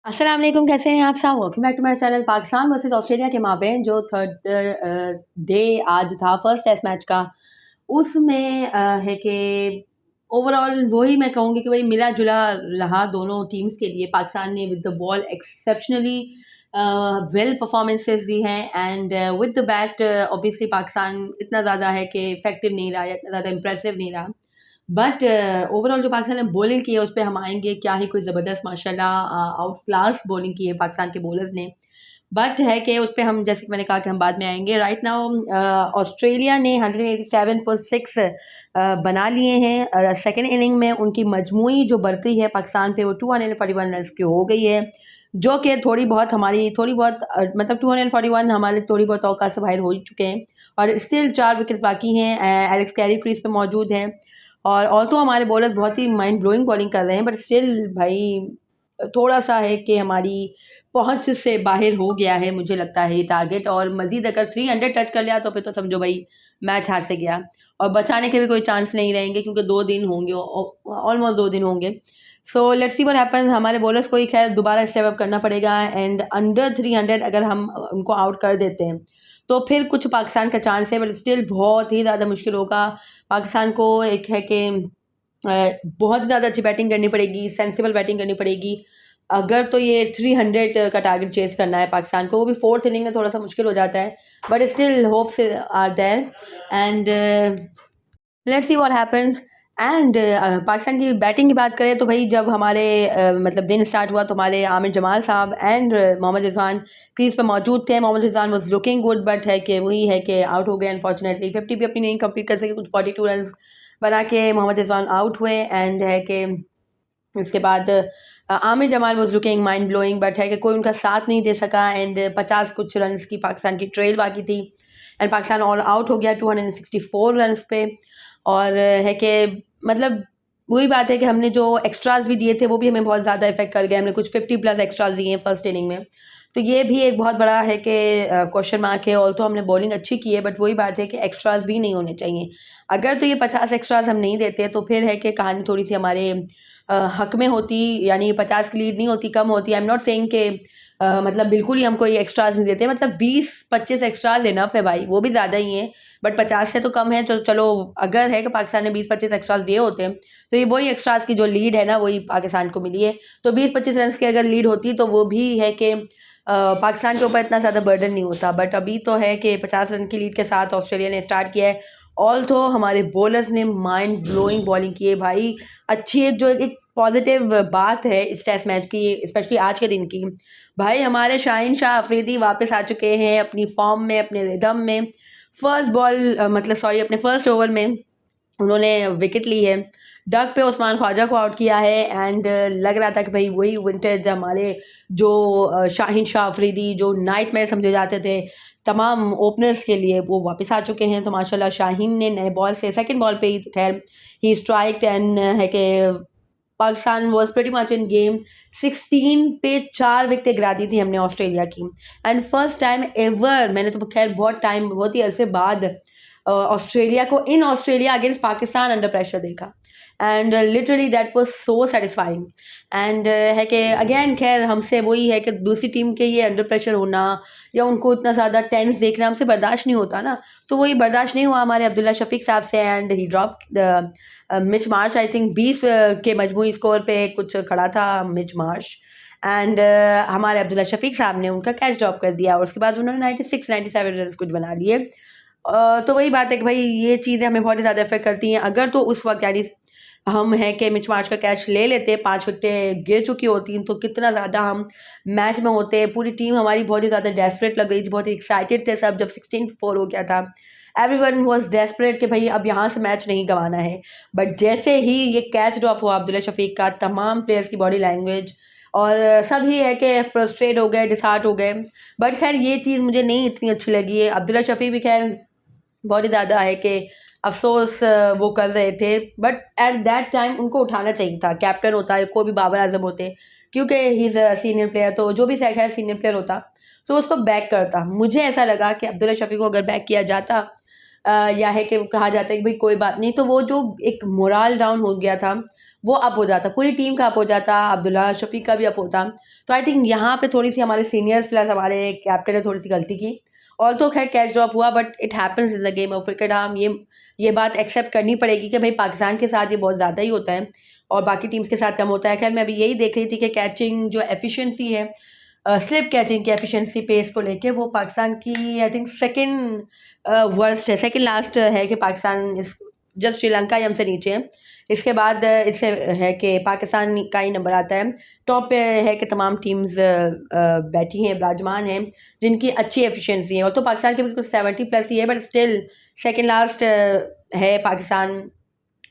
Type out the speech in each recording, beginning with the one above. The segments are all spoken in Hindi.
अस्सलाम वालेकुम, कैसे हैं आप सब? Welcome back to my channel. Pakistan versus Australia के माबेन जो थर्ड डे आज था फर्स्ट टेस्ट मैच का, उसमें है कि ओवरऑल वही मैं कहूँगी कि वही मिला-जुला रहा दोनों टीम्स के लिए। पाकिस्तान ने with the ball exceptionally well performances दी हैं and with the bat obviously Pakistan इतना ज़्यादा है कि इफेक्टिव नहीं रहा या इतना ज़्यादा इम्प्रेसिव नहीं रहा। बट ओवरऑल जो पाकिस्तान ने बॉलिंग की है उस पे हम आएँगे, क्या ही कोई ज़बरदस्त माशाल्लाह आउट क्लास बॉलिंग की है पाकिस्तान के बॉलर्स ने। बट है कि उस पे हम जैसे कि मैंने कहा कि हम बाद में आएँगे। राइट नाउ ऑस्ट्रेलिया ने 187 फॉर 6 बना लिए हैं। सेकंड इनिंग में उनकी मजमूई जो बढ़ती है पाकिस्तान पे वो 241 रन्स की हो गई है, जो कि थोड़ी बहुत मतलब 241 हमारे थोड़ी बहुत औकात से बाहर हो ही चुके हैं और स्टिल 4 विकेट्स बाकी हैं। एलेक्स कैरी क्रीज पे मौजूद हैं और ऑल्दो हमारे बॉलर्स बहुत ही माइंड ब्लोइंग बॉलिंग कर रहे हैं, बट स्टिल भाई थोड़ा-सा है कि हमारी पहुँच से बाहर हो गया है मुझे लगता है ये टारगेट। और मज़ीद अगर 300 टच कर लिया तो फिर तो समझो भाई मैच हाथ से गया और बचाने के भी कोई चांस नहीं रहेंगे क्योंकि 2 दिन होंगे, ऑलमोस्ट 2 दिन होंगे। So let's see what happens. हमारे बॉलर्स को ही खैर दोबारा स्टेप अप करना पड़ेगा एंड अंडर 300 अगर हम उनको आउट कर देते हैं तो फिर कुछ पाकिस्तान का चांस है, बट स्टिल बहुत ही ज़्यादा मुश्किल होगा। पाकिस्तान को एक है कि बहुत ज़्यादा अच्छी बैटिंग करनी पड़ेगी, सेंसिबल बैटिंग करनी पड़ेगी। अगर तो ये 300 का टारगेट चेज़ करना है पाकिस्तान को, वो भी 4th इनिंग में थोड़ा-सा मुश्किल हो जाता है, but still hopes are there and let's see what happens. And Pakistan की बैटिंग की बात करें तो भाई जब हमारे मतलब दिन स्टार्ट हुआ तो हमारे आमिर जमाल साहब एंड मोहम्मद रिजवान क्रीज पे मौजूद थे। Mohammad Rizwan was looking good, but है कि वही है कि आउट हो गए अनफॉर्चुनेटली। 50 भी अपनी नहीं कंप्लीट कर सके, कुछ 42 रन बना के मोहम्मद रिजवान आउट हुए एंड है कि इसके बाद Aamir Jamal was looking mind blowing, but है कि कोई उनका साथ नहीं दे सका एंड 50 कुछ रन की पाकिस्तान की ट्रेल बाकी थी एंड पाकिस्तान ऑल आउट हो गया 264 रन पे। और है कि मतलब वही बात है कि हमने जो एक्स्ट्रास भी दिए थे वो भी हमें बहुत ज़्यादा इफेक्ट कर गए। हमने कुछ 50 प्लस एक्स्ट्रास दिए हैं फर्स्ट इनिंग में, तो ये भी एक बहुत बड़ा है कि क्वेश्चन मार्क है। ऑल तो हमने बॉलिंग अच्छी की है, बट वही बात है कि एक्स्ट्रास भी नहीं होने चाहिए। अगर तो ये 50 एक्स्ट्रास हम नहीं देते तो फिर है कि कहानी थोड़ी सी हमारे हक में होती, यानी 50 की लीड नहीं होती, कम होती। आई एम नॉट सेइंग कि मतलब बिल्कुल ही हम कोई एक्स्ट्रास नहीं देते, मतलब 20-25 एक्स्ट्रास इनफ है भाई, वो भी ज़्यादा ही है, बट 50 से तो कम है। तो चलो अगर है कि पाकिस्तान ने 20-25 एक्स्ट्रास दिए होते तो ये वही एक्स्ट्रास की जो लीड है ना वही पाकिस्तान को मिली है। तो 20-25 रन की अगर लीड होती तो वो भी है कि पाकिस्तान के ऊपर इतना ज़्यादा बर्डन नहीं होता। बट अभी तो है कि 50 रन की लीड के साथ ऑस्ट्रेलिया ने स्टार्ट किया है। ऑल तो हमारे बॉलर्स ने माइंड ब्लोइंग बॉलिंग की है भाई। अच्छी एक पॉजिटिव बात है इस टेस्ट मैच की, स्पेशली आज के दिन की। भाई हमारे शाहीन शाह अफरीदी वापस आ चुके हैं अपनी फॉर्म में, अपने रिदम में। फर्स्ट बॉल मतलब सॉरी अपने फर्स्ट ओवर में उन्होंने विकेट ली है, डक पे उस्मान ख्वाजा को आउट किया है एंड लग रहा था कि भाई वही विंटेज हमारे जो शाहीन शाह अफरीदी जो नाइटमेयर समझे जाते थे तमाम ओपनर्स के लिए, वो वापस आ चुके हैं। तो माशाल्लाह शाहीन ने नए बॉल से सेकंड बॉल पे ही खैर ही स्ट्राइक्ड एंड है कि Pakistan was pretty much in game. 16 पे 4 विकेटें गिरा दी थी हमने ऑस्ट्रेलिया की एंड फर्स्ट टाइम एवर, मैंने तो खैर बहुत ही अरसे बाद ऑस्ट्रेलिया को in Australia against Pakistan under pressure देखा and literally that was so satisfying. And है कि अगेन खैर हमसे वही है कि दूसरी टीम के ये अंडर प्रेशर होना या उनको इतना ज़्यादा टेंस देखना हमसे बर्दाश्त नहीं होता ना, तो वही बर्दाश्त नहीं हुआ हमारे अब्दुल्ला शफीक साहब से and he drop Mitch Marsh. I think 20 के मजमूई स्कोर पे कुछ खड़ा था मिच मार्श एंड हमारे अब्दुल्ला शफीक साहब ने उनका कैच ड्रॉप कर दिया और उसके बाद उन्होंने 96-97 रन कुछ बना लिए। तो वही बात है कि भाई ये चीज़ें हमें बहुत ही ज़्यादा इफेक्ट करती हैं। अगर तो उस वक्त यानी हम हैं कि मिच मार्श का कैच ले लेते, 5 विकेटें गिर चुकी होती तो कितना ज़्यादा हम मैच में होते। पूरी टीम हमारी बहुत ही ज़्यादा डेस्परेट लग रही थी, बहुत ही एक्साइटेड थे सब जब 16-4 हो गया था। एवरीवन वाज डेस्परेट कि भाई अब यहाँ से मैच नहीं गंवाना है। बट जैसे ही ये कैच ड्रॉप हुआ अब्दुल्ला शफीक का, तमाम प्लेयर्स की बॉडी लैंग्वेज और सभी है कि फ्रस्ट्रेट हो गए, डिसहार्ट हो गए। बट खैर ये चीज़ मुझे नहीं इतनी अच्छी लगी है। अब्दुल्ला शफीक भी खैर बहुत ही ज़्यादा है कि अफ़सोस वो कर रहे थे, बट एट दैट टाइम उनको उठाना चाहिए था। कैप्टन होता है, कोई भी बाबर आज़म होते, क्योंकि he is a senior player, तो जो भी खैर सीनियर प्लेयर होता तो उसको बैक करता। मुझे ऐसा लगा कि अब्दुल्ला शफीक को अगर बैक किया जाता या है कि कहा जाता है कि भाई कोई बात नहीं, तो वो जो एक मोराल डाउन हो गया था वो अप हो जाता, पूरी टीम का अप हो जाता, अब्दुल्ला शफीक का भी अप होता। तो आई थिंक यहाँ पे थोड़ी सी हमारे सीनियर्स प्लस हमारे कैप्टन ने थोड़ी सी गलती की। और तो खैर कैच ड्रॉप हुआ, but it happens in the game of cricket. हम ये बात एक्सेप्ट करनी पड़ेगी कि भाई पाकिस्तान के साथ ये बहुत ज़्यादा ही होता है और बाकी टीम्स के साथ कम होता है। खैर मैं अभी यही देख रही थी कि कैचिंग जो एफिशिएंसी है, स्लिप कैचिंग की एफिशिएंसी पेस को लेके, वो पाकिस्तान की आई थिंक सेकंड वर्स्ट है, सेकंड लास्ट है कि पाकिस्तान इस जस्ट श्रीलंका ही हमसे नीचे है। इसके बाद इससे है कि पाकिस्तान का ही नंबर आता है। टॉप पे है कि तमाम टीम्स बैठी हैं, विराजमान हैं, जिनकी अच्छी एफिशिएंसी है। और तो पाकिस्तान के भी कुछ 70+ ही है, बट स्टिल सेकंड लास्ट है पाकिस्तान,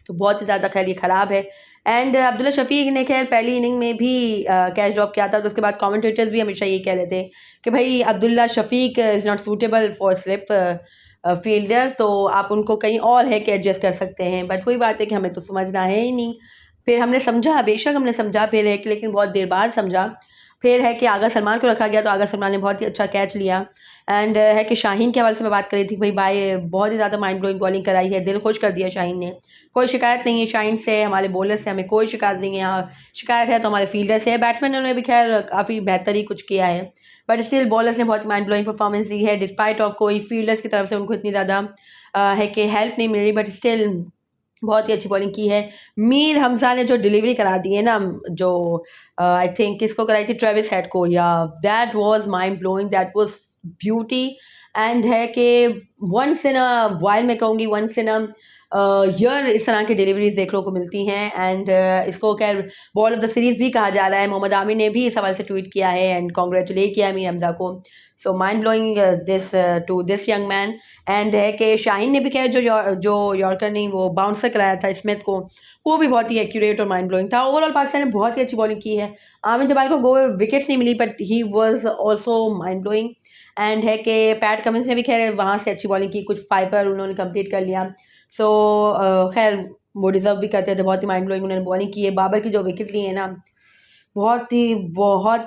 तो बहुत ही ज़्यादा खैर ये ख़राब है। एंड अब्दुल्ला शफीक ने खैर पहली इनिंग में भी कैच ड्रॉप किया था, तो उसके बाद कमेंटेटर्स भी हमेशा ये कह रहे थे कि भाई Abdullah Shafique is not suitable for slip fielder, तो आप उनको कहीं और है कि एडजस्ट कर सकते हैं। बट वही बात है कि हमें तो समझना है ही नहीं। फिर हमने समझा, बेशक हमने समझा, फिर है कि लेकिन बहुत देर बाद समझा। फिर है कि आगा सलमान को रखा गया, तो आगा सलमान ने बहुत ही अच्छा कैच लिया। एंड है कि शाहीन के हवाले से मैं बात कर रही थी, भाई बहुत ही ज़्यादा माइंड ब्लोइंग बॉलिंग कराई है, दिल खुश कर दिया शाहीन ने। कोई शिकायत नहीं है शाहीन से, हमारे बॉलर से हमें कोई शिकायत नहीं है। यहाँ शिकायत है तो हमारे फील्डर से है। बैट्समैन ने भी खैर काफ़ी बेहतर ही कुछ किया है, बट स्टिल बॉलर्स ने बहुत माइंड ब्लोइंग परफॉर्मेंस दी है, डिस्पाइट ऑफ कोई फील्डर्स की तरफ से उनको इतनी ज़्यादा है कि हेल्प नहीं मिल रही, बट स्टिल बहुत ही अच्छी बॉलिंग की है। मीर हमजा ने जो डिलीवरी करा दी है ना, जो आई थिंक किसको कराई थी, ट्रेविस हेड को, या that was mind blowing, that was beauty. And है कि वंस इन अ वाइल, मैं कहूँगी वंस इन अ ईयर इस तरह की डिलीवरीज देखने को मिलती हैं। एंड इसको खैर बॉल ऑफ द सीरीज़ भी कहा जा रहा है। मोहम्मद आमिर ने भी इस हवाले से ट्वीट किया है एंड कॉन्ग्रेचुलेट किया मीर हमजा को। So mind blowing this to this young man. And है कि शाहीन ने भी खैर जो यॉर्कर नहीं वो बाउंसर कराया था स्मिथ को, वो भी बहुत ही एक्यूरेट और माइंड ब्लोइंग था। ओवरऑल पाकिस्तान ने बहुत ही अच्छी बॉलिंग की है। आमिर जबाल को गो विकेट्स नहीं मिली, but he was also mind blowing. And है कि पैट कमिंस ने भी खैर वहाँ से अच्छी बॉलिंग की, कुछ 5 पर उन्होंने कंप्लीट कर लिया। सो खैर वो डिज़र्व भी करते थे, बहुत ही माइंड ब्लोइंग उन्होंने बॉलिंग की है। बाबर की जो विकेट ली है ना, बहुत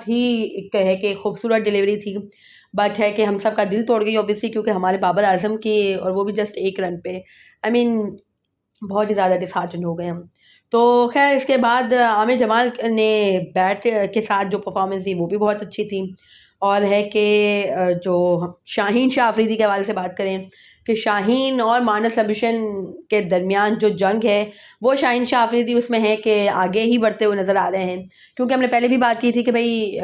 ही एक है कि खूबसूरत डिलीवरी थी, बट है कि हम सब का दिल तोड़ गई ऑब्वियसली, क्योंकि हमारे बाबर आजम की, और वो भी जस्ट 1 रन पे। आई मीन बहुत ही ज़्यादा डिसहार्टन हो गए हम। तो खैर इसके बाद आमिर जमाल ने बैट के साथ जो परफॉर्मेंस दी वो भी बहुत अच्छी थी। और है कि जो शाहीन शाह अफरीदी के हवाले से बात करें कि शाहीन और मानस अभिशन के दरमियान जो जंग है, वो शाहीन शाह अफरीदी उसमें है कि आगे ही बढ़ते हुए नज़र आ रहे हैं। क्योंकि हमने पहले भी बात की थी कि भाई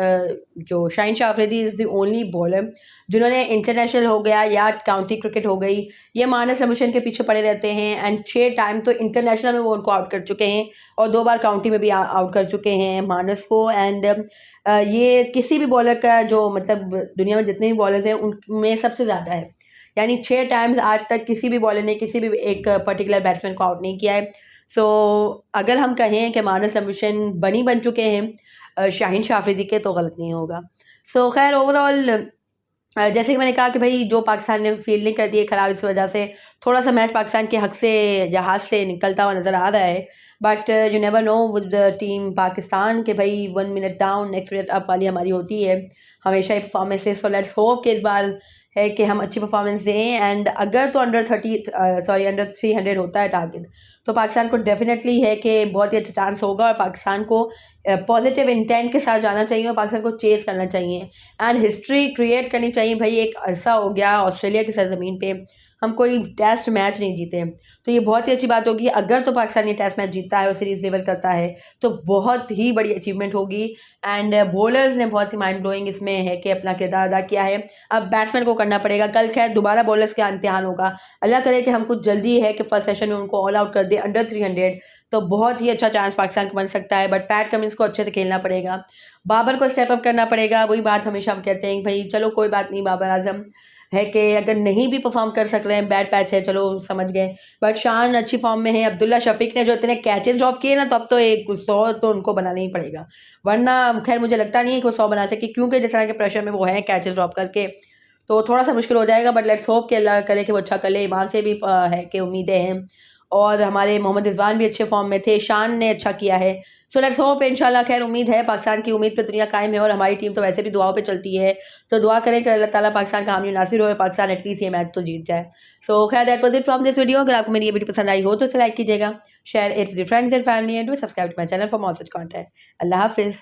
जो Shaheen Shah Afridi is the only bowler जिन्होंने इंटरनेशनल हो गया या काउंटी क्रिकेट हो गई, ये मानस अभिशन के पीछे पड़े रहते हैं। एंड 6 टाइम तो इंटरनेशनल में वो उनको आउट कर चुके हैं और 2 बार काउंटी में भी आउट कर चुके हैं मानस को। एंड ये किसी भी बॉलर का जो मतलब दुनिया में जितने भी बॉलर्स हैं उनमें सबसे ज़्यादा है। यानी 6 टाइम्स आज तक किसी भी बॉलर ने किसी भी एक पर्टिकुलर बैट्समैन को आउट नहीं किया है। सो अगर हम कहें कि मानस अभिशन बन चुके हैं शाहीन शाह अफरीदी के, तो गलत नहीं होगा। सो खैर ओवरऑल जैसे कि मैंने कहा कि भाई जो पाकिस्तान ने फील्डिंग कर दी है ख़राब, इस वजह से थोड़ा सा मैच पाकिस्तान के हक से या हाथ से निकलता हुआ नज़र आ रहा है। But you never know with the team Pakistan के भाई 1 minute down next minute up वाली हमारी होती है हमेशा ही परफॉर्मेंसेस। सो लेट्स होप कि इस बार है कि हम अच्छी परफॉर्मेंस दें। एंड अगर तो अंडर 300 होता है टारगेट, तो पाकिस्तान को डेफिनेटली है कि बहुत ही अच्छा चांस होगा और पाकिस्तान को पॉजिटिव इंटेंट के साथ जाना चाहिए और पाकिस्तान को चेस करना चाहिए एंड हिस्ट्री क्रिएट करनी चाहिए। भाई एक अरसा हो गया ऑस्ट्रेलिया की सरजमीन पे हम कोई टेस्ट मैच नहीं जीते, तो ये बहुत ही अच्छी बात होगी। अगर तो पाकिस्तान ये टेस्ट मैच जीतता है और सीरीज़ लेवल करता है तो बहुत ही बड़ी अचीवमेंट होगी। एंड बॉलर्स ने बहुत ही माइंड ब्लोइंग इसमें है कि अपना किरदार अदा किया है। अब बैट्समैन को करना पड़ेगा। कल खैर दोबारा बॉलर्स का इम्तिहान होगा। अल्लाह करे कि हम कुछ जल्दी है कि फर्स्ट सेशन में उनको ऑल आउट कर दे अंडर 300, तो बहुत ही अच्छा चांस पाकिस्तान को बन सकता है। बट पैट कमिंस को अच्छे से खेलना पड़ेगा, बाबर को स्टेप अप करना पड़ेगा। वही बात हमेशा हम कहते हैं कि भाई चलो कोई बात नहीं, बाबर आजम है कि अगर नहीं भी परफॉर्म कर सक रहे हैं, बैड पैच है, चलो समझ गए, बट शान अच्छी फॉर्म में है। अब्दुल्ला शफीक ने जो इतने कैचेस ड्रॉप किए ना, तो अब तो 100 तो उनको बनाना ही पड़ेगा, वरना खैर मुझे लगता नहीं है कि वो 100 बना सके, क्योंकि जिस तरह के प्रेशर में वो है कैचेस ड्रॉप करके, तो थोड़ा सा मुश्किल हो जाएगा। बट लेट्स होप कि अल्लाह करे कि वो अच्छा कर ले, वहाँ से भी है कि उम्मीदें हैं। और हमारे मोहम्मद रिजवान भी अच्छे फॉर्म में थे, शान ने अच्छा किया है। सो लेट्स होप इंशाल्लाह, खैर उम्मीद है, पाकिस्तान की उम्मीद पे दुनिया कायम है और हमारी टीम तो वैसे भी दुआओं पे चलती है, तो दुआ करें कि अल्लाह ताला पाकिस्तान का हामी नासिर हो और पाकिस्तान एटलीस्ट ये मैच तो जीत जाए। सो खैर that was it from this video. अगर आपको मेरी ये वीडियो पसंद आई हो तो इसे लाइक कीजिएगा, share it with your friends and family and do subscribe to my channel for more such content. अल्लाह हाफिज़।